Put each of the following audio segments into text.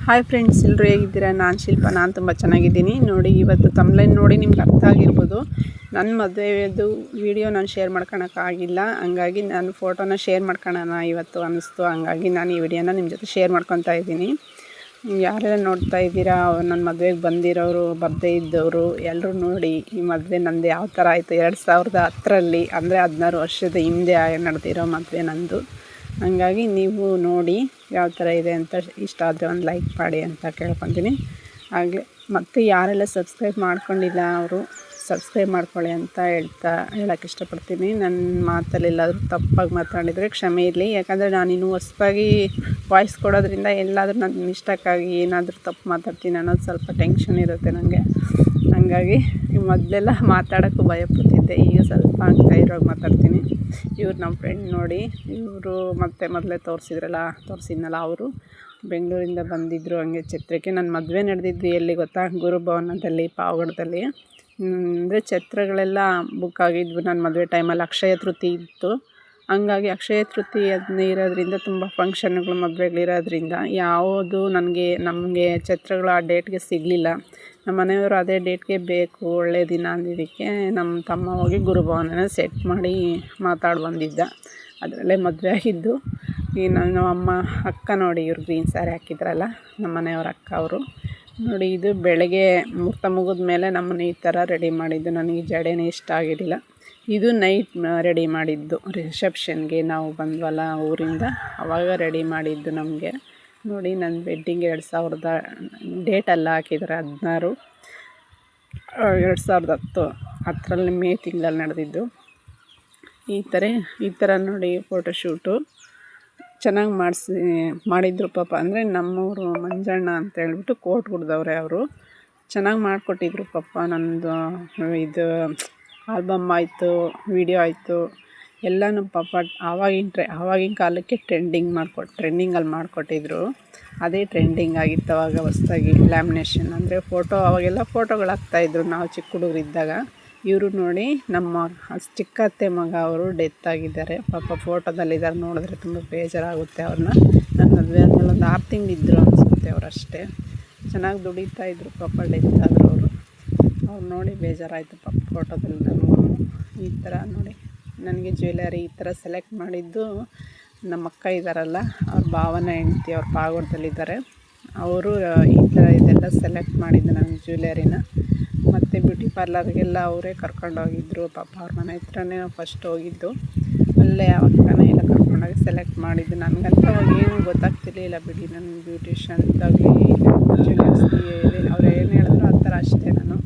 Hi friends, ಎಲ್ಲರೂ ಹೇಗಿದ್ದೀರಾ? ನಾನು ಶಿಲ್ಪ, ನಾನು ತುಂಬ ಚೆನ್ನಾಗಿದ್ದೀನಿ. ನೋಡಿ, ಇವತ್ತು ತಮ್ಲೈನ್ ನೋಡಿ ನಿಮ್ಗೆ ಅರ್ಥ ಆಗಿರ್ಬೋದು. ನನ್ನ ಮದುವೆದು ವೀಡಿಯೋ ನಾನು ಶೇರ್ ಮಾಡ್ಕೊಳಕ್ಕಾಗಿಲ್ಲ, ಹಂಗಾಗಿ ನಾನು ಫೋಟೋನ ಶೇರ್ ಮಾಡ್ಕೊಳ್ಳೋಣ ಇವತ್ತು ಅನ್ನಿಸ್ತು. ಹಂಗಾಗಿ ನಾನು ಈ ವಿಡಿಯೋನ ನಿಮ್ಮ ಜೊತೆ ಶೇರ್ ಮಾಡ್ಕೊತಾ ಇದ್ದೀನಿ. ಯಾರೆಲ್ಲ ನೋಡ್ತಾ ಇದ್ದೀರಾ, ನನ್ನ ಮದುವೆಗೆ ಬಂದಿರೋರು, ಬರ್ದೇ ಇದ್ದವರು ಎಲ್ಲರೂ ನೋಡಿ ಈ ಮದುವೆ ನಂದು ಯಾವ ಥರ ಆಯಿತು. 2010ರಲ್ಲಿ ಅಂದರೆ 16 ವರ್ಷದ ಹಿಂದೆ ನಡೆದಿರೋ ಮದುವೆ ನಂದು. ಹಂಗಾಗಿ ನೀವು ನೋಡಿ ಯಾವ ಥರ ಇದೆ ಅಂತ, ಇಷ್ಟ ಆದರೆ ಒಂದು ಲೈಕ್ ಮಾಡಿ ಅಂತ ಕೇಳ್ಕೊತೀನಿ. ಹಾಗೆ ಮತ್ತು ಯಾರೆಲ್ಲ ಸಬ್ಸ್ಕ್ರೈಬ್ ಮಾಡ್ಕೊಂಡಿಲ್ಲ ಅವರು ಸಬ್ಸ್ಕ್ರೈಬ್ ಮಾಡ್ಕೊಳ್ಳಿ ಅಂತ ಹೇಳೋಕ್ಕೆ ಇಷ್ಟಪಡ್ತೀನಿ. ನನ್ನ ಮಾತಲ್ಲಿ ಎಲ್ಲಾದರೂ ತಪ್ಪಾಗಿ ಮಾತಾಡಿದರೆ ಕ್ಷಮೆ ಇರಲಿ. ಯಾಕಂದರೆ ನಾನಿನ್ನೂ ಹೊಸದಾಗಿ ವಾಯ್ಸ್ ಕೊಡೋದ್ರಿಂದ ಎಲ್ಲಾದರೂ ನನ್ನ ಮಿಸ್ಟೇಕಾಗಿ ಏನಾದರೂ ತಪ್ಪು ಮಾತಾಡ್ತೀನಿ ಅನ್ನೋದು ಸ್ವಲ್ಪ ಟೆನ್ಷನ್ ಇರುತ್ತೆ ನನಗೆ. ಹಾಗಾಗಿ ಮೊದಲೆಲ್ಲ ಮಾತಾಡೋಕ್ಕೂ ಭಯಪಡ್ತಿದ್ದೆ, ಈಗ ಸ್ವಲ್ಪ ಧೈರ್ಯವಾಗಿ ಮಾತಾಡ್ತೀನಿ. ಇವ್ರು ನಮ್ಮ ಫ್ರೆಂಡ್ ನೋಡಿ, ಇವರು ಮತ್ತೆ ಮೊದಲೇ ತೋರಿಸಿದ್ನಲ್ಲ, ಅವರು ಬೆಂಗಳೂರಿಂದ ಬಂದಿದ್ದರು ಹಂಗೆ ಛತ್ರಕ್ಕೆ. ನನ್ನ ಮದುವೆ ನಡೆದಿದ್ದು ಎಲ್ಲಿ ಗೊತ್ತಾ? ಗುರುಭವನದಲ್ಲಿ, ಪಾವಗಡದಲ್ಲಿ. ಅಂದರೆ ಛತ್ರಗಳೆಲ್ಲ ಬುಕ್ ಆಗಿದ್ವು. ನನ್ನ ಮದುವೆ ಟೈಮಲ್ಲಿ ಅಕ್ಷಯ ತೃತೀಯ ಇತ್ತು. ಹಂಗಾಗಿ ಅಕ್ಷಯ ತೃತೀಯ ಇರೋದ್ರಿಂದ ತುಂಬ ಫಂಕ್ಷನ್ಗಳು, ಮದುವೆಗಳಿರೋದ್ರಿಂದ ಯಾವುದು ನಮಗೆ ಛತ್ರಗಳು ಆ ಡೇಟ್ಗೆ ಸಿಗಲಿಲ್ಲ. ನಮ್ಮ ಮನೆಯವರು ಅದೇ ಡೇಟ್ಗೆ ಬೇಕು, ಒಳ್ಳೆ ದಿನ ಅಂದಿದ್ದಕ್ಕೆ ನಮ್ಮ ತಮ್ಮ ಹೋಗಿ ಗುರುಭವನ ಸೆಟ್ ಮಾಡಿ ಮಾತಾಡಿ ಬಂದಿದ್ದ. ಅದರಲ್ಲೇ ಮದುವೆ ಆಗಿದ್ದು. ಈ ನಮ್ಮ ಅಕ್ಕ ನೋಡಿ, ಇವ್ರು ಗ್ರೀನ್ ಸ್ಯಾರಿ ಹಾಕಿದ್ರಲ್ಲ, ನಮ್ಮ ಮನೆಯವ್ರ ಅಕ್ಕ ಅವರು ನೋಡಿ. ಇದು ಬೆಳಗ್ಗೆ ಮುಹೂರ್ತ ಮುಗಿದ ಮೇಲೆ ನಮ್ಮನ್ನು ಈ ಥರ ರೆಡಿ ಮಾಡಿದ್ದು. ನನಗೆ ಜಡೆನೇ ಇಷ್ಟ ಆಗಿರಲಿಲ್ಲ. ಇದು ನೈಟ್ ರೆಡಿ ಮಾಡಿದ್ದು, ರಿಸೆಪ್ಷನ್ಗೆ ನಾವು ಬಂದ್ವಲ್ಲ ಊರಿಂದ, ಆವಾಗ ರೆಡಿ ಮಾಡಿದ್ದು ನಮಗೆ. ನೋಡಿ, ನನ್ನ ವೆಡ್ಡಿಂಗ್ 2000 ಡೇಟೆಲ್ಲ ಹಾಕಿದ್ದಾರೆ 16 2010 ಅದರಲ್ಲಿ ಮೇ ತಿಂಗಳಲ್ಲಿ ನಡೆದಿದ್ದು. ಈ ಥರ ನೋಡಿ ಫೋಟೋಶೂಟು ಚೆನ್ನಾಗಿ ಮಾಡಿದ್ರು ಪಾಪ. ಅಂದರೆ ನಮ್ಮವರು ಮಂಜಣ್ಣ ಅಂತ ಹೇಳ್ಬಿಟ್ಟು ಕೋಟ್ಗುಡ್ದವ್ರೆ ಅವರು. ಚೆನ್ನಾಗಿ ಮಾಡಿಕೊಟ್ಟಿದ್ರು ಪಾಪ. ನನ್ನದು ಇದು ಆಲ್ಬಮ್ ಆಯಿತು, ವಿಡಿಯೋ ಆಯಿತು, ಎಲ್ಲನೂ ಪಾಪ ಆವಾಗಿನ ಕಾಲಕ್ಕೆ ಟ್ರೆಂಡಿಂಗಲ್ಲಿ ಮಾಡಿಕೊಟ್ಟಿದ್ರು. ಅದೇ ಟ್ರೆಂಡಿಂಗ್ ಆಗಿತ್ತು ಅವಾಗ ಹೊಸ್ದಾಗಿ. ಲ್ಯಾಮಿನೇಷನ್ ಅಂದರೆ ಅವಾಗೆಲ್ಲ ಫೋಟೋಗಳಾಗ್ತಾಯಿದ್ರು ನಾವು ಚಿಕ್ಕ ಹುಡುಗರಿದ್ದಾಗ. ಇವರು ನೋಡಿ, ನಮ್ಮ ಚಿಕ್ಕ ಅತ್ತೆ ಮಗ ಅವರು ಡೆತ್ ಆಗಿದ್ದಾರೆ ಪಾಪ. ಫೋಟೋದಲ್ಲಿದ್ದಾರೆ, ನೋಡಿದ್ರೆ ತುಂಬ ಬೇಜಾರಾಗುತ್ತೆ ಅವ್ರನ್ನ. ನನ್ನ ಮದುವೆ ಆದಮೇಲೆ ಒಂದು 6 ತಿಂಗಳಿದ್ರು ಅನಿಸುತ್ತೆ ಅವರು ಅಷ್ಟೇ. ಚೆನ್ನಾಗಿ ದುಡಿತಾಯಿದ್ರು ಪಾಪ, ಡೆತ್ ಆದರು ಅವರು ನೋಡಿ ಬೇಜಾರಾಯಿತು ಪಾಪ ಫೋಟೋದಲ್ಲಿ. ಈ ಥರ ನೋಡಿ, ನನಗೆ ಜ್ಯುವೆಲರಿ ಈ ಥರ ಸೆಲೆಕ್ಟ್ ಮಾಡಿದ್ದು ನಮ್ಮ ಅಕ್ಕ ಇದ್ದಾರಲ್ಲ, ಅವ್ರ ಭಾವನ ಹೆಂಡ್ತಿ, ಅವ್ರ ಪಾವಗಡದಲ್ಲಿದ್ದಾರೆ. ಅವರು ಈ ಥರ ಇದೆಲ್ಲ ಸೆಲೆಕ್ಟ್ ಮಾಡಿದ್ದು ನನಗೆ ಜ್ಯುವೆಲರಿನ. ಮತ್ತು ಬ್ಯೂಟಿ ಪಾರ್ಲರ್ಗೆಲ್ಲ ಅವರೇ ಕರ್ಕೊಂಡೋಗಿದ್ರು ಪಾಪ. ಅವ್ರ ಮನೆ ಹತ್ರನೇ ಫಸ್ಟ್ ಹೋಗಿದ್ದು, ಅಲ್ಲೇ ಅಕ್ಕನೇ ಎಲ್ಲ ಕರ್ಕೊಂಡೋಗಿ ಸೆಲೆಕ್ಟ್ ಮಾಡಿದ್ದು. ನನಗಂತೂ ಅವಾಗ ಏನು ಗೊತ್ತಾಗ್ತಿರ್ಲಿಲ್ಲ ಬಿಡಿ, ನನ್ನ ಬ್ಯೂಟಿಷನ್ದಾಗಲಿ ಜ್ಯುವೆಲರ್ಸ್ಗೆ ಅವ್ರು ಏನು ಹೇಳಿದ್ರು ಆ ಥರ ಅಷ್ಟೇ. ನಾನು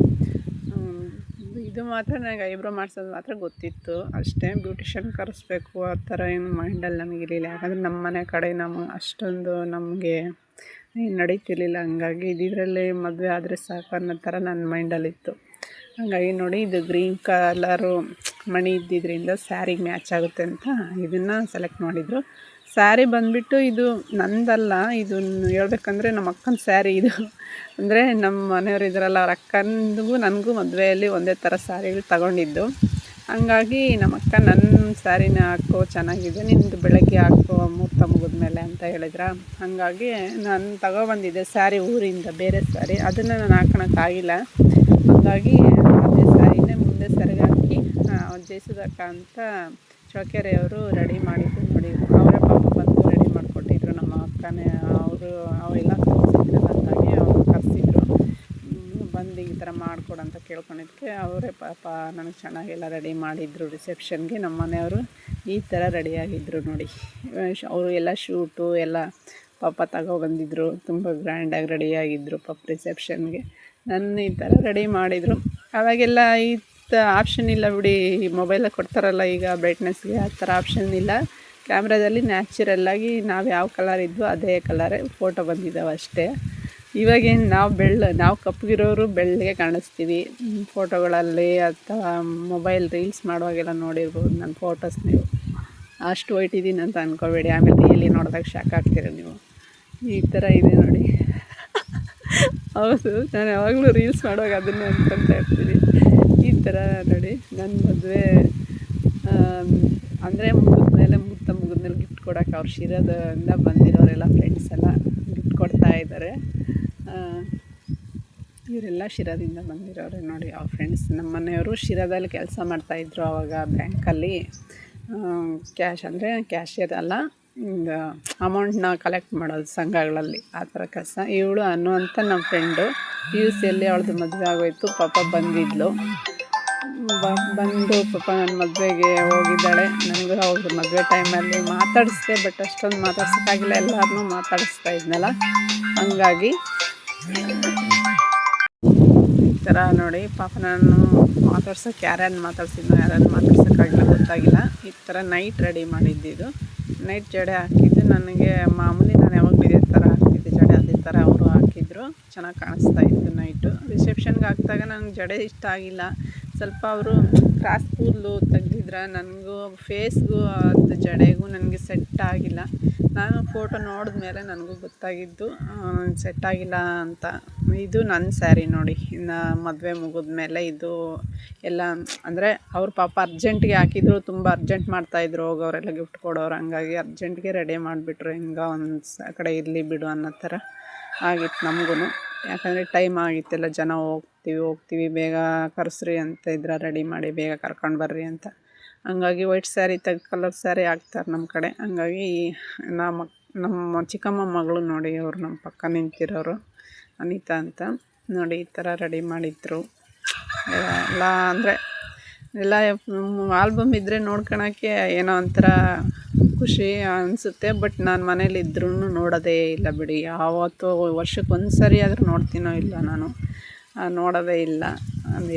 ಇದು ಮಾತ್ರ ನನಗೆ ಐಬ್ರೋ ಮಾಡಿಸೋದು ಮಾತ್ರ ಗೊತ್ತಿತ್ತು ಅಷ್ಟೇ. ಬ್ಯೂಟಿಷನ್ ಕರೆಸ್ಬೇಕು ಆ ಥರ ಏನು ಮೈಂಡಲ್ಲಿ ನನಗಿರಲಿಲ್ಲ. ಯಾಕಂದರೆ ನಮ್ಮ ಮನೆ ಕಡೆ ಅಷ್ಟೊಂದು ನಮಗೆ ನಡೀತಿರ್ಲಿಲ್ಲ. ಹಂಗಾಗಿ ಇದರಲ್ಲಿ ಮದುವೆ ಆದರೆ ಸಾಕು ಅನ್ನೋ ಥರ ನನ್ನ ಮೈಂಡಲ್ಲಿತ್ತು. ಹಾಗಾಗಿ ನೋಡಿ, ಇದು ಗ್ರೀನ್ ಕಲರು ಮಣಿ ಇದ್ದಿದ್ದರಿಂದ ಸ್ಯಾರಿಗೆ ಮ್ಯಾಚ್ ಆಗುತ್ತೆ ಅಂತ ಇದನ್ನು ಸೆಲೆಕ್ಟ್ ಮಾಡಿದರು. ಸ್ಯಾರಿ ಬಂದುಬಿಟ್ಟು ಇದು ನಂದಲ್ಲ, ಇದನ್ನು ಹೇಳ್ಬೇಕಂದ್ರೆ ನಮ್ಮ ಅಕ್ಕನ ಸ್ಯಾರಿ ಇದು. ಅಂದರೆ ನಮ್ಮ ಮನೆಯವರು ಇದ್ರಲ್ಲ, ಅವ್ರ ಅಕ್ಕನಿಗೂ ನನಗೂ ಮದುವೆಯಲ್ಲಿ ಒಂದೇ ಥರ ಸ್ಯಾರಿಗಳು ತಗೊಂಡಿದ್ದು. ಹಂಗಾಗಿ ನಮ್ಮ ಅಕ್ಕ ನನ್ನ ಸ್ಯಾರಿನ ಹಾಕೋ ಚೆನ್ನಾಗಿದೆ, ನಿಮ್ಮದು ಬೆಳಗ್ಗೆ ಹಾಕೋ ಮುಹೂರ್ತ ಮುಗಿದ್ಮೇಲೆ ಅಂತ ಹೇಳಿದ್ರ. ಹಾಗಾಗಿ ನಾನು ತಗೊಬಂದಿದ್ದೆ ಸ್ಯಾರಿ ಊರಿಂದ, ಬೇರೆ ಸ್ಯಾರಿ. ಅದನ್ನು ನಾನು ಹಾಕೋಕ್ಕಾಗಿಲ್ಲ. ಹಾಗಾಗಿ ಅದೇ ಸ್ಯಾರಿನೇ ಮುಂದೆ ಸೆರಗಿ ಹಾಕಿ ಜಯಸುಧಕ್ಕ ಅಂತ ಚೌಕೆರೆಯವರು ರೆಡಿ ಮಾಡಿದ್ದು ನೋಡಿ. ಅವರೇ ಪಾಪ ಬಂದು ರೆಡಿ ಮಾಡಿಕೊಟ್ಟಿದ್ರು ನಮ್ಮ ಅಕ್ಕನೇ. ಅವೆಲ್ಲ ತೋರಿಸಿದ್ರು, ಹಾಗಾಗಿ ಅವರು ಕರೆಸಿದ್ರು, ಬಂದು ಈ ಥರ ಮಾಡಿಕೊಡು ಅಂತ ಕೇಳ್ಕೊಂಡಿದ್ದಕ್ಕೆ ಅವರೇ ಪಾಪ ನನಗೆ ಚೆನ್ನಾಗೆಲ್ಲ ರೆಡಿ ಮಾಡಿದ್ರು. ರಿಸೆಪ್ಷನ್ಗೆ ನಮ್ಮ ಮನೆಯವರು ಈ ಥರ ರೆಡಿಯಾಗಿದ್ದರು ನೋಡಿ. ಅವರು ಎಲ್ಲ ಶೂಟು ಎಲ್ಲ ಪಾಪ ತಗೊಬಂದಿದ್ರು, ತುಂಬ ಗ್ರ್ಯಾಂಡಾಗಿ ರೆಡಿಯಾಗಿದ್ದರು ಪಾಪ ರಿಸೆಪ್ಷನ್ಗೆ. ನನ್ನ ಈ ಥರ ರೆಡಿ ಮಾಡಿದರು. ಅವಾಗೆಲ್ಲ ಈ ಆಪ್ಷನ್ ಇಲ್ಲ ಬಿಡಿ, ಮೊಬೈಲಲ್ಲಿ ಕೊಡ್ತಾರಲ್ಲ ಈಗ ಬ್ರೈಟ್ನೆಸ್ಗೆ, ಆ ಥರ ಆಪ್ಷನ್ ಇಲ್ಲ. ಕ್ಯಾಮ್ರಾದಲ್ಲಿ ನ್ಯಾಚುರಲ್ಲಾಗಿ ನಾವು ಯಾವ ಕಲರ್ ಇದ್ವೋ ಅದೇ ಕಲರೇ ಫೋಟೋ ಬಂದಿದ್ದಾವೆ ಅಷ್ಟೇ. ಇವಾಗೇನು ನಾವು ಕಪ್ಪಗಿರೋರು ಬೆಳ್ಳಗೆ ಕಾಣಿಸ್ತೀವಿ ಫೋಟೋಗಳಲ್ಲಿ, ಅಥವಾ ಮೊಬೈಲ್ ರೀಲ್ಸ್ ಮಾಡುವಾಗೆಲ್ಲ ನೋಡಿರ್ಬೋದು ನನ್ನ ಫೋಟೋಸ್. ನೀವು ಅಷ್ಟು ವೈಟ್ ಇದ್ದೀನಿ ಅಂತ ಅಂದ್ಕೊಬೇಡಿ, ಆಮೇಲೆ ರಿಯಲಿ ನೋಡಿದಾಗ ಶಾಕ್ ಆಗ್ತೀರ ನೀವು. ಈ ಥರ ಇದೆ ನೋಡಿ. ಹೌದು, ನಾನು ಯಾವಾಗಲೂ ರೀಲ್ಸ್ ಮಾಡುವಾಗ ಅದನ್ನೇ ಅಂದ್ಕೊತಾ ಇರ್ತೀನಿ. ಈ ಥರ ನೋಡಿ ನನ್ನ ಮದುವೆ ಅಂದರೆ ಮುಗಿದ್ಮೇಲೆ ಗಿಫ್ಟ್ ಕೊಡೋಕೆ ಅವ್ರು ಶಿರದಿಂದ ಬಂದಿರೋರೆಲ್ಲ ಫ್ರೆಂಡ್ಸ್ ಎಲ್ಲ ಗಿಫ್ಟ್ ಕೊಡ್ತಾಯಿದ್ದಾರೆ. ಇದ್ದಾರೆ. ಇವರೆಲ್ಲ ಶಿರಾದಿಂದ ಬಂದಿರೋರು ನೋಡಿ. ಅವ್ರ ಫ್ರೆಂಡ್ಸ್ ನಮ್ಮ ಮನೆಯವರು ಶಿರಾದಲ್ಲಿ ಕೆಲಸ ಮಾಡ್ತಾಯಿದ್ರು ಆವಾಗ ಬ್ಯಾಂಕಲ್ಲಿ. ಕ್ಯಾಶ್ ಅಂದರೆ ಕ್ಯಾಶಿಯರ್ ಅಲ್ಲ, ಅಮೌಂಟ್ನ ಕಲೆಕ್ಟ್ ಮಾಡೋದು ಸಂಘಗಳಲ್ಲಿ, ಆ ಥರ ಕೆಲಸ. ಇವಳು ಅನ್ನು ಅಂತ ನಮ್ಮ ಫ್ರೆಂಡು UCಯಲ್ಲಿ ಅವಳದು ಮದುವೆ ಆಗೋಯ್ತು. ಪಾಪ ಬಂದಿದ್ಲು, ಬಂದು ಪಾಪ ನನ್ನ ಮದುವೆಗೆ ಹೋಗಿದ್ದಾಳೆ. ನನಗೂ ಅವ್ರದ್ದು ಮದುವೆ ಟೈಮಲ್ಲಿ ಮಾತಾಡಿಸ್ದೆ, ಬಟ್ ಅಷ್ಟೊಂದು ಮಾತಾಡ್ಸೋಕ್ಕಾಗಿಲ್ಲ, ಎಲ್ಲರನ್ನೂ ಮಾತಾಡಿಸ್ತಾ ಇದ್ನಲ್ಲ, ಹಂಗಾಗಿ ಈ ಥರ ನೋಡಿ. ಪಾಪ ನಾನು ಮಾತಾಡ್ಸೋಕ್ಕೆ ಯಾರ್ಯಾರು ಮಾತಾಡ್ಸೋಕ್ಕಾಗಿಲ್ಲ, ಗೊತ್ತಾಗಿಲ್ಲ. ಈ ಥರ ನೈಟ್ ರೆಡಿ ಮಾಡಿದ್ದಿದ್ದು, ನೈಟ್ ಜಡೆ ಹಾಕಿದ್ದು. ನನಗೆ ಮಾಮೂಲಿ ನಾನು ಯಾವಾಗಲೂ ಇದೇ ಥರ ಹಾಕ್ತಿದ್ದೆ ಜಡೆ, ಅದೇ ಥರ ಅವರು ಹಾಕಿದ್ರು, ಚೆನ್ನಾಗಿ ಕಾಣಿಸ್ತಾ ಇತ್ತು. ನೈಟು ರಿಸೆಪ್ಷನ್ಗೆ ಹಾಕಿದಾಗ ನನಗೆ ಜಡೆ ಇಷ್ಟ ಆಗಿಲ್ಲ. ಸ್ವಲ್ಪ ಅವರು ಕ್ರಾಸ್ ಕೂದಲು ತೆಗ್ದಿದ್ರೆ ನನಗೂ ಫೇಸ್ಗೂ ಅದು ಜಡೆಗೂ ನನಗೆ ಸೆಟ್ ಆಗಿಲ್ಲ. ನಾನು ಫೋಟೋ ನೋಡಿದ್ಮೇಲೆ ನನಗೂ ಗೊತ್ತಾಗಿದ್ದು ಸೆಟ್ ಆಗಿಲ್ಲ ಅಂತ. ಇದು ನನ್ನ ಸ್ಯಾರಿ ನೋಡಿ, ಇನ್ನು ಮದುವೆ ಮುಗಿದ್ಮೇಲೆ ಇದು ಎಲ್ಲ ಅಂದರೆ ಅವ್ರು ಪಾಪ ಅರ್ಜೆಂಟಿಗೆ ಹಾಕಿದ್ರು, ತುಂಬ ಅರ್ಜೆಂಟ್ ಮಾಡ್ತಾಯಿದ್ರು ಹೋಗೋರೆಲ್ಲ ಗಿಫ್ಟ್ ಕೊಡೋರು. ಹಂಗಾಗಿ ಅರ್ಜೆಂಟ್ಗೆ ರೆಡಿ ಮಾಡಿಬಿಟ್ರು, ಹಿಂಗೆ ಒಂದು ಕಡೆ ಇರಲಿ ಬಿಡು ಅನ್ನೋ ಥರ ಆಗಿತ್ತು ನಮಗೂ. ಯಾಕಂದರೆ ಟೈಮ್ ಆಗಿತ್ತೆಲ್ಲ, ಜನ ಹೋಗ್ತೀವಿ ಬೇಗ ಕರೆಸ್ರಿ ಅಂತ ಇದ್ರೆ ರೆಡಿ ಮಾಡಿ ಬೇಗ ಕರ್ಕೊಂಡು ಬರ್ರಿ ಅಂತ. ಹಂಗಾಗಿ ವೈಟ್ ಸ್ಯಾರಿ ತೆಗ್ದು ಕಲರ್ ಸ್ಯಾರಿ ಹಾಕ್ತಾರೆ ನಮ್ಮ ಕಡೆ. ಹಂಗಾಗಿ ನಮ್ಮ ಚಿಕ್ಕಮ್ಮ ಮಗಳು ನೋಡಿ, ಅವರು ನಮ್ಮ ಪಕ್ಕ ನಿಂತಿರೋರು, ಅನಿತಾ ಅಂತ ನೋಡಿ. ಈ ಥರ ರೆಡಿ ಮಾಡಿದ್ರು ಎಲ್ಲ. ಅಂದರೆ ಎಲ್ಲ ಆಲ್ಬಮ್ ಇದ್ದರೆ ನೋಡ್ಕೊಳಕ್ಕೆ ಏನೋ ಒಂಥರ ಖುಷಿ ಅನಿಸುತ್ತೆ. ಬಟ್ ನಾನು ಮನೇಲಿದ್ರೂ ನೋಡೋದೇ ಇಲ್ಲ ಬಿಡಿ. ಯಾವತ್ತೂ ವರ್ಷಕ್ಕೆ ಒಂದು ಸರಿ ಆದರೂ ನೋಡ್ತೀನೋ ಇಲ್ಲ, ನಾನು ನೋಡೋದೇ ಇಲ್ಲ.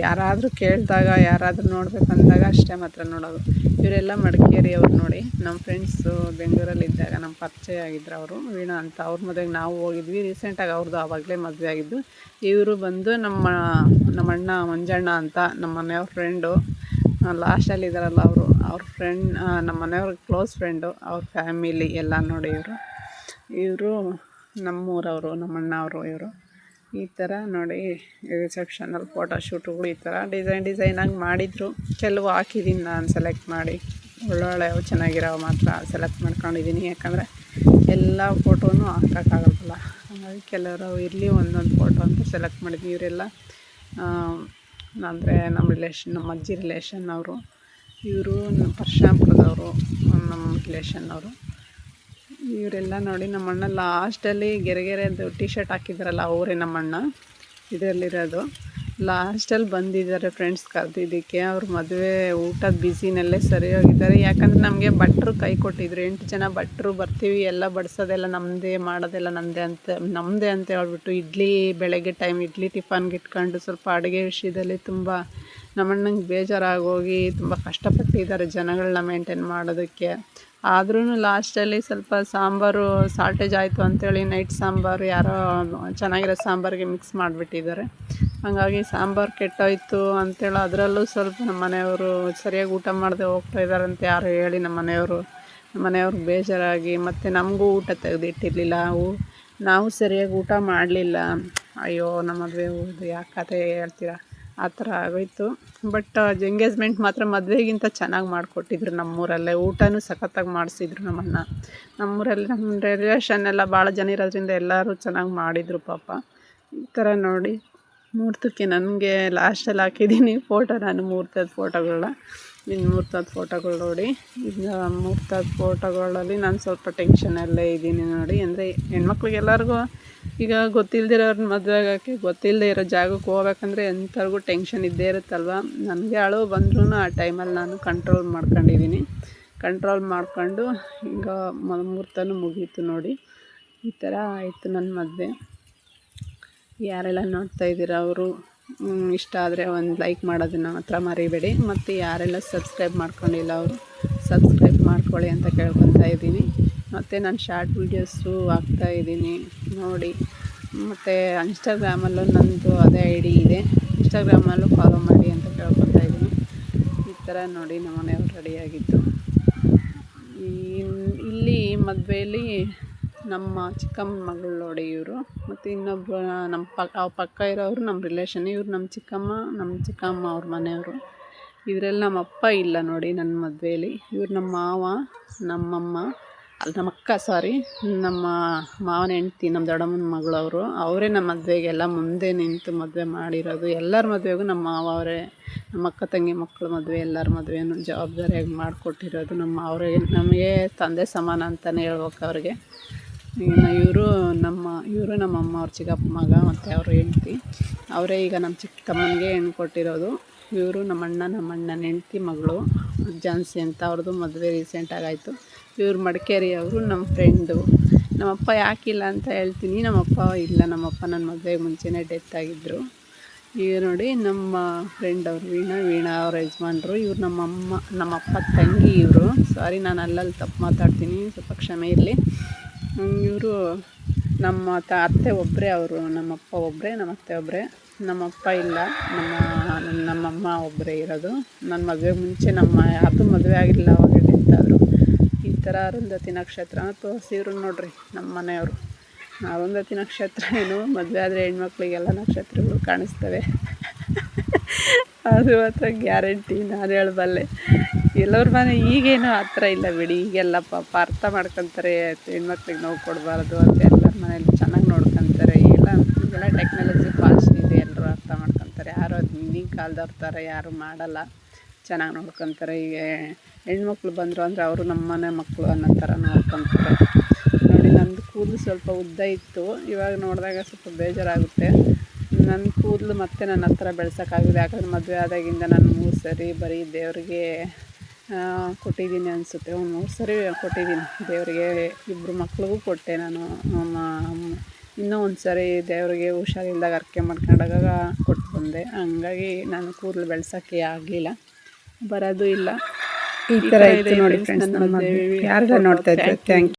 ಯಾರಾದರೂ ಕೇಳಿದಾಗ, ಯಾರಾದರೂ ನೋಡಬೇಕಂದಾಗ ಅಷ್ಟೇ ಮಾತ್ರ ನೋಡೋದು. ಇವರೆಲ್ಲ ಮಡಿಕೇರಿ ಅವ್ರು ನೋಡಿ. ನಮ್ಮ ಫ್ರೆಂಡ್ಸು ಬೆಂಗಳೂರಲ್ಲಿದ್ದಾಗ ನಮ್ಮ ಪರಿಚಯ ಆಗಿದ್ರು ಅವರು, ವೀಣಾ ಅಂತ. ಅವ್ರ ಮದುವೆಗೆ ನಾವು ಹೋಗಿದ್ವಿ ರೀಸೆಂಟಾಗಿ. ಅವ್ರದ್ದು ಆವಾಗಲೇ ಮದುವೆ ಆಗಿದ್ದು. ಇವರು ಬಂದು ನಮ್ಮ ಅಣ್ಣ ಮಂಜಣ್ಣ ಅಂತ, ನಮ್ಮ ಮನೆಯವ್ರ ಫ್ರೆಂಡು. ಲಾಸ್ಟಲ್ಲಿದ್ದಾರಲ್ಲ ಅವರು, ಅವ್ರ ಫ್ರೆಂಡ್, ನಮ್ಮ ಮನೆಯವ್ರ ಕ್ಲೋಸ್ ಫ್ರೆಂಡು, ಅವ್ರ ಫ್ಯಾಮಿಲಿ ಎಲ್ಲ ನೋಡಿ. ಇವರು ನಮ್ಮೂರವರು, ನಮ್ಮ ಅಣ್ಣ ಅವರು. ಇವರು ಈ ಥರ ನೋಡಿ ರಿಸೆಪ್ಷನಲ್ಲಿ ಫೋಟೋಶೂಟುಗಳು ಈ ಥರ ಡಿಸೈನಾಗಿ ಮಾಡಿದರು. ಕೆಲವು ಹಾಕಿದ್ದೀನಿ ನಾನು ಸೆಲೆಕ್ಟ್ ಮಾಡಿ, ಒಳ್ಳೊಳ್ಳೆವು ಚೆನ್ನಾಗಿರೋ ಮಾತ್ರ ಸೆಲೆಕ್ಟ್ ಮಾಡ್ಕೊಂಡಿದ್ದೀನಿ. ಯಾಕಂದರೆ ಎಲ್ಲ ಫೋಟೋನೂ ಹಾಕೋಕ್ಕಾಗಲ್ಲ, ಹಾಗಾಗಿ ಕೆಲವರು ಇರಲಿ ಒಂದೊಂದು ಫೋಟೋ ಅಂತ ಸೆಲೆಕ್ಟ್ ಮಾಡಿದ್ವಿ. ಇವರೆಲ್ಲ ಅಂದರೆ ನಮ್ಮ ಅಜ್ಜಿ ರಿಲೇಷನ್ ಅವರು. ಇವರು ನಮ್ಮ ಪರಶಾಪುರದವರು, ನಮ್ಮ ರಿಲೇಷನ್ ಅವರು. ಇವರೆಲ್ಲ ನೋಡಿ. ನಮ್ಮ ಅಣ್ಣ ಲಾಸ್ಟಲ್ಲಿ ಗೆರೆಗೆರೆದು ಟಿ ಶರ್ಟ್ ಹಾಕಿದ್ದಾರಲ್ಲ, ಅವರೇ ನಮ್ಮ ಅಣ್ಣ ಇದರಲ್ಲಿರೋದು. ಲಾಸ್ಟಲ್ಲಿ ಬಂದಿದ್ದಾರೆ ಫ್ರೆಂಡ್ಸ್ ಕರೆದಿದ್ದಕ್ಕೆ. ಅವ್ರ ಮದುವೆ ಊಟದ ಬ್ಯುಸಿನಲ್ಲೇ ಸರಿ ಹೋಗಿದ್ದಾರೆ. ಯಾಕಂದರೆ ನಮಗೆ ಭಟ್ರು ಕೈ ಕೊಟ್ಟಿದ್ರು, 8 ಜನ ಭಟ್ರು ಬರ್ತೀವಿ, ಎಲ್ಲ ಬಡಿಸೋದೆಲ್ಲ ನಮ್ಮದೇ, ಮಾಡೋದೆಲ್ಲ ನಮ್ಮದೇ ಅಂತ ಹೇಳ್ಬಿಟ್ಟು. ಇಡ್ಲಿ ಬೆಳಗ್ಗೆ ಟೈಮ್ ಇಡ್ಲಿ ಟಿಫನ್ಗೆ ಇಟ್ಕೊಂಡು ಸ್ವಲ್ಪ ಅಡುಗೆ ವಿಷಯದಲ್ಲಿ ತುಂಬ ನಮ್ಮಣ್ಣಂಗೆ ಬೇಜಾರಾಗೋಗಿ ತುಂಬ ಕಷ್ಟಪಟ್ಟಿದ್ದಾರೆ ಜನಗಳನ್ನ ಮೇಂಟೈನ್ ಮಾಡೋದಕ್ಕೆ. ಆದ್ರೂ ಲಾಸ್ಟಲ್ಲಿ ಸ್ವಲ್ಪ ಸಾಂಬಾರು ಸಾಲ್ಟೇಜ್ ಆಯಿತು ಅಂಥೇಳಿ ನೈಟ್ ಸಾಂಬಾರು ಯಾರೋ ಚೆನ್ನಾಗಿರೋ ಸಾಂಬಾರಿಗೆ ಮಿಕ್ಸ್ ಮಾಡಿಬಿಟ್ಟಿದ್ದಾರೆ. ಹಾಗಾಗಿ ಸಾಂಬಾರು ಕೆಟ್ಟೋಯ್ತು ಅಂಥೇಳಿ ಅದರಲ್ಲೂ ಸ್ವಲ್ಪ ನಮ್ಮ ಮನೆಯವರು ಸರಿಯಾಗಿ ಊಟ ಮಾಡದೆ ಹೋಗ್ತಾಯಿದ್ದಾರಂತೆ ಯಾರೋ ಹೇಳಿ ನಮ್ಮ ಮನೆಯವ್ರಿಗೆ ಬೇಜಾರಾಗಿ, ಮತ್ತು ನಮಗೂ ಊಟ ತೆಗೆದಿಟ್ಟಿರಲಿಲ್ಲ. ನಾವು ಸರಿಯಾಗಿ ಊಟ ಮಾಡಲಿಲ್ಲ. ಅಯ್ಯೋ ನಮ್ಮ ಮದುವೆ ಯಾಕೆ ಕಥೆ ಹೇಳ್ತೀರಾ, ಆ ಥರ ಆಗೋಯ್ತು. ಬಟ್ ಎಂಗೇಜ್ಮೆಂಟ್ ಮಾತ್ರ ಮದುವೆಗಿಂತ ಚೆನ್ನಾಗಿ ಮಾಡಿಕೊಟ್ಟಿದ್ರು ನಮ್ಮೂರಲ್ಲೇ. ಊಟನೂ ಸಖತ್ತಾಗಿ ಮಾಡಿಸಿದ್ರು ನಮ್ಮಣ್ಣ. ನಮ್ಮೂರಲ್ಲಿ ನಮ್ಮ ರಿಲೇಷನ್ ಎಲ್ಲ ಭಾಳ ಜನ ಇರೋದ್ರಿಂದ ಎಲ್ಲರೂ ಚೆನ್ನಾಗಿ ಮಾಡಿದರು ಪಾಪ. ಈ ಥರ ನೋಡಿ ಮುಹೂರ್ತಕ್ಕೆ ನನಗೆ ಲಾಸ್ಟಲ್ಲಿ ಹಾಕಿದ್ದೀನಿ ಫೋಟೋ, ನಾನು ಮುಹೂರ್ತದ ಫೋಟೋಗಳನ್ನ. ಇನ್ನು ಮುಹೂರ್ತದ ಫೋಟೋಗಳು ನೋಡಿ. ಇನ್ನು ಮುಹೂರ್ತದ ಫೋಟೋಗಳಲ್ಲಿ ನಾನು ಸ್ವಲ್ಪ ಟೆನ್ಷನಲ್ಲೇ ಇದ್ದೀನಿ ನೋಡಿ. ಅಂದರೆ ಹೆಣ್ಮಕ್ಳಿಗೆಲ್ಲರಿಗೂ ಈಗ ಗೊತ್ತಿಲ್ಲದಿರೋರ್ನ ಮದುವೆ ಆಗೋಕ್ಕೆ, ಗೊತ್ತಿಲ್ಲದೆ ಇರೋ ಜಾಗಕ್ಕೆ ಹೋಗ್ಬೇಕಂದ್ರೆ ಎಂಥವ್ರಿಗೂ ಟೆನ್ಷನ್ ಇದ್ದೇ ಇರುತ್ತಲ್ವ. ನನಗೆ ಅಳು ಬಂದ್ರೂ ಆ ಟೈಮಲ್ಲಿ ನಾನು ಕಂಟ್ರೋಲ್ ಮಾಡ್ಕೊಂಡಿದ್ದೀನಿ. ಕಂಟ್ರೋಲ್ ಮಾಡ್ಕೊಂಡು ಈಗ ಮುಹೂರ್ತನೂ ಮುಗೀತು ನೋಡಿ. ಈ ಥರ ಆಯಿತು ನನ್ನ ಮದುವೆ. ಯಾರೆಲ್ಲ ನೋಡ್ತಾ ಇದ್ದೀರ ಅವರು ಇಷ್ಟ ಆದರೆ ಒಂದು ಲೈಕ್ ಮಾಡೋದನ್ನು ಮಾತ್ರ ಮರಿಬೇಡಿ. ಮತ್ತು ಯಾರೆಲ್ಲ ಸಬ್ಸ್ಕ್ರೈಬ್ ಮಾಡ್ಕೊಂಡಿಲ್ಲ ಅವರು ಸಬ್ಸ್ಕ್ರೈಬ್ ಮಾಡ್ಕೊಳ್ಳಿ ಅಂತ ಕೇಳ್ಕೊತಾ ಇದ್ದೀನಿ. ಮತ್ತು ನಾನು ಶಾರ್ಟ್ ವೀಡಿಯೋಸು ಹಾಕ್ತಾಯಿದ್ದೀನಿ ನೋಡಿ. ಮತ್ತು ಇನ್ಸ್ಟಾಗ್ರಾಮಲ್ಲೂ ನನ್ನದು ಅದೇ ID ಇದೆ, ಇನ್ಸ್ಟಾಗ್ರಾಮಲ್ಲೂ ಫಾಲೋ ಮಾಡಿ ಅಂತ ಕೇಳ್ಕೊತಾ ಇದ್ದೀನಿ. ಈ ಥರ ನೋಡಿ ನಮ್ಮ ಮನೆಯವ್ರು ರೆಡಿಯಾಗಿದ್ದು. ಇಲ್ಲಿ ಮದುವೆಯಲ್ಲಿ ನಮ್ಮ ಚಿಕ್ಕಮ್ಮ ಮಗಳು ನೋಡಿ ಇವರು. ಮತ್ತು ಇನ್ನೊಬ್ಬ ನಮ್ಮ ಪಕ್ಕ ಇರೋರು ನಮ್ಮ ರಿಲೇಷನ್. ಇವ್ರು ನಮ್ಮ ಚಿಕ್ಕಮ್ಮ ಅವ್ರ ಮನೆಯವರು. ಇವರೆಲ್ಲ ನಮ್ಮ ಅಪ್ಪ ಇಲ್ಲ ನೋಡಿ ನನ್ನ ಮದುವೆಯಲ್ಲಿ. ಇವ್ರು ನಮ್ಮ ಮಾವ, ನಮ್ಮಮ್ಮ, ಅಲ್ಲಿ ನಮ್ಮ ಅಕ್ಕ ನಮ್ಮ ಮಾವನ ಹೆಂಡ್ತಿ, ನಮ್ಮ ದೊಡ್ಡಮ್ಮನ ಮಗಳು ಅವರೇ ನಮ್ಮ ಮದುವೆಗೆಲ್ಲ ಮುಂದೆ ನಿಂತು ಮದುವೆ ಮಾಡಿರೋದು. ಎಲ್ಲರ ಮದುವೆಗೂ ನಮ್ಮ ಮಾವ ಅವರೇ, ನಮ್ಮ ಅಕ್ಕ ತಂಗಿ ಮಕ್ಕಳ ಮದುವೆ ಎಲ್ಲರ ಮದುವೆನೂ ಜವಾಬ್ದಾರಿಯಾಗಿ ಮಾಡಿಕೊಟ್ಟಿರೋದು ಅವರೇ. ನಮಗೆ ತಂದೆ ಸಮಾನ ಅಂತಲೇ ಹೇಳ್ಬೇಕು ಅವ್ರಿಗೆ. ಇವರು ನಮ್ಮಮ್ಮ ಅವ್ರ ಚಿಕ್ಕಪ್ಪ ಮಗ ಮತ್ತು ಅವ್ರ ಹೆಂಡ್ತಿ ಅವರೇ. ಈಗ ನಮ್ಮ ಚಿಕ್ಕಮ್ಮನಿಗೆ ಹೆಣ್ಣು ಕೊಟ್ಟಿರೋದು ಇವರು. ನಮ್ಮ ಅಣ್ಣನ ಹೆಂಡ್ತಿ ಮಗಳು ಝಾನ್ಸಿ ಅಂತ, ಅವ್ರದ್ದು ಮದುವೆ ರೀಸೆಂಟಾಗಿ ಆಯಿತು. ಇವ್ರು ಮಡಿಕೇರಿಯವರು, ನಮ್ಮ ಫ್ರೆಂಡು. ನಮ್ಮಪ್ಪ ಯಾಕಿಲ್ಲ ಅಂತ ಹೇಳ್ತೀನಿ. ನಮ್ಮಪ್ಪ ನನ್ನ ಮದುವೆಗೆ ಮುಂಚೆನೇ ಡೆತ್ ಆಗಿದ್ದರು. ಈಗ ನೋಡಿ ನಮ್ಮ ಫ್ರೆಂಡ್ ಅವರು ವೀಣಾ ಅವ್ರ ಯಜಮಾನ್ರು. ಇವ್ರು ನಮ್ಮಪ್ಪ ತಂಗಿ ಇವರು. ನಾನು ಅಲ್ಲಲ್ಲಿ ತಪ್ಪು ಮಾತಾಡ್ತೀನಿ, ಸ್ವಲ್ಪ ಕ್ಷಮೆ ಇರಲಿ. ಇವರು ನಮ್ಮ ಅತ್ತೆ ಒಬ್ಬರೇ, ನಮ್ಮಪ್ಪ ಒಬ್ಬರೇ, ನಮ್ಮ ಅತ್ತೆ ಒಬ್ಬರೇ. ನಮ್ಮಪ್ಪ ಇಲ್ಲ, ನಮ್ಮಮ್ಮ ಒಬ್ಬರೇ ಇರೋದು. ನನ್ನ ಮದುವೆಗೆ ಮುಂಚೆ ಯಾರ್ದು ಮದುವೆ ಆಗಿಲ್ಲ, ಅವಾಗ ಡೆತ್ ಆದರು. ಈ ಥರ ಅರುಂಧತಿ ನಕ್ಷತ್ರ ತೋರಿಸಿದ್ರು ನೋಡ್ರಿ ನಮ್ಮ ಮನೆಯವರು. ಅರುಂಧತಿ ನಕ್ಷತ್ರ ಏನು, ಮದುವೆ ಆದರೆ ಹೆಣ್ಮಕ್ಳಿಗೆಲ್ಲ ನಕ್ಷತ್ರಗಳು ಕಾಣಿಸ್ತವೆ. ಅದು ಮಾತ್ರ ಗ್ಯಾರಂಟಿ, ನಾನು ಹೇಳಬಲ್ಲೆ. ಎಲ್ಲರ ಮನೆ ಈಗೇನು ಆ ಥರ ಇಲ್ಲ ಬಿಡಿ. ಈಗೆಲ್ಲ ಪಾಪ ಅರ್ಥ ಮಾಡ್ಕೊತಾರೆ, ಹೆಣ್ಮಕ್ಳಿಗೆ ನೋವು ಕೊಡಬಾರ್ದು ಅಂತ ಎಲ್ಲರ ಮನೇಲಿ ಚೆನ್ನಾಗಿ ನೋಡ್ಕೊತಾರೆ. ಈಗೆಲ್ಲ ಟೆಕ್ನಾಲಜಿ ಫಾಸ್ಟ್ ಇದೆ, ಎಲ್ಲರೂ ಅರ್ಥ ಮಾಡ್ಕೊತಾರೆ. ಯಾರು ಅದು ಹಿಂದಿನ ಕಾಲದವ್ರ ಥರ ಯಾರು ಮಾಡಲ್ಲ, ಚೆನ್ನಾಗಿ ನೋಡ್ಕೊತಾರೆ. ಈಗ ಹೆಣ್ಮಕ್ಳು ಬಂದರು ಅಂದರೆ ಅವರು ನಮ್ಮ ಮನೆ ಮಕ್ಕಳು ಅನ್ನೋ ಥರ ನೋಡ್ಕೊತಾರೆ. ನೋಡಿ, ನಂದು ಕೂದಲು ಸ್ವಲ್ಪ ಉದ್ದ ಇತ್ತು, ಇವಾಗ ನೋಡಿದಾಗ ಸ್ವಲ್ಪ ಬೇಜಾರಾಗುತ್ತೆ. ನನ್ನ ಕೂದಲು ಮತ್ತೆ ನನ್ನ ಹತ್ರ ಬೆಳ್ಸೋಕ್ಕಾಗಿದೆ. ಯಾಕಂದರೆ ಮದುವೆ ಆದಾಗಿಂದ ನಾನು 3 ಸರಿ ಬರೀ ದೇವರಿಗೆ ಕೊಟ್ಟಿದ್ದೀನಿ ಅನಿಸುತ್ತೆ. 3 ಸರಿ ಕೊಟ್ಟಿದ್ದೀನಿ ದೇವರಿಗೆ. 2 ಮಕ್ಳಿಗೂ ಕೊಟ್ಟೆ ನಾನು. ಇನ್ನೂ ಒಂದು ಸರಿ ದೇವರಿಗೆ ಹುಷಾರಿಲ್ದಾಗ ಅರ್ಕೆ ಮಾಡ್ಕೊಂಡಾಗ ಕೊಟ್ಟು ಬಂದೆ. ಹಂಗಾಗಿ ನಾನು ಕೂದಲು ಬೆಳ್ಸೋಕ್ಕೆ ಆಗಲಿಲ್ಲ, ಬರೋದು ಇಲ್ಲ. ಈ ಥರ ಇತ್ತು ನೋಡಿ ಫ್ರೆಂಡ್ಸ್. ನಮ್ಮ ಮದುವೆ ಯಾರೆಲ್ಲ ನೋಡ್ತಾ ಇದ್ದಾರೆ, ಥ್ಯಾಂಕ್ ಯು.